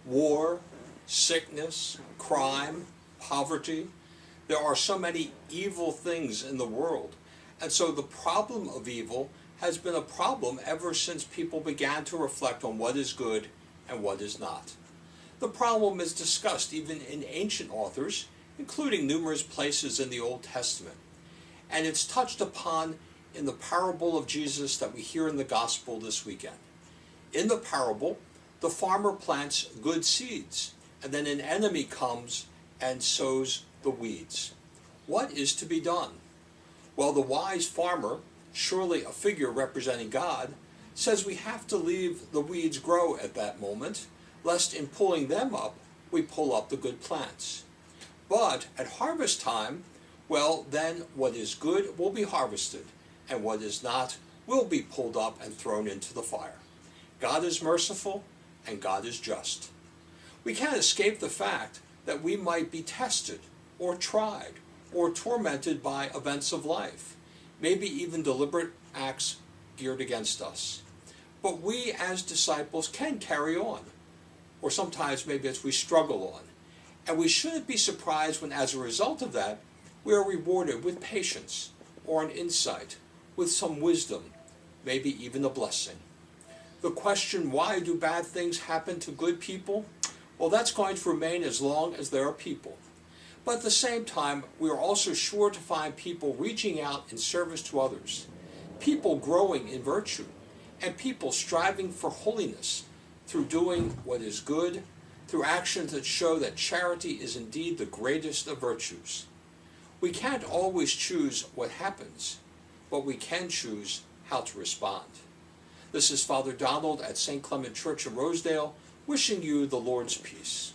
war, sickness, crime, poverty. There are so many evil things in the world. And so the problem of evil has been a problem ever since people began to reflect on what is good and what is not. The problem is discussed even in ancient authors, including numerous places in the Old Testament. And it's touched upon in the parable of Jesus that we hear in the gospel this weekend. In the parable, the farmer plants good seeds, and then an enemy comes and sows the weeds. What is to be done? Well, the wise farmer, surely a figure representing God, says we have to leave the weeds grow at that moment, lest in pulling them up, we pull up the good plants. But at harvest time, well, then what is good will be harvested, and what is not will be pulled up and thrown into the fire. God is merciful, and God is just. We can't escape the fact that we might be tested, or tried, or tormented by events of life, maybe even deliberate acts geared against us. But we as disciples can carry on, or sometimes maybe as we struggle on. And we shouldn't be surprised when as a result of that, we are rewarded with patience, or an insight, with some wisdom, maybe even a blessing. The question, why do bad things happen to good people? Well, that's going to remain as long as there are people. But at the same time, we are also sure to find people reaching out in service to others, people growing in virtue, and people striving for holiness through doing what is good, through actions that show that charity is indeed the greatest of virtues. We can't always choose what happens, but we can choose how to respond. This is Father Donald at St. Clement Church in Rosedale, wishing you the Lord's peace.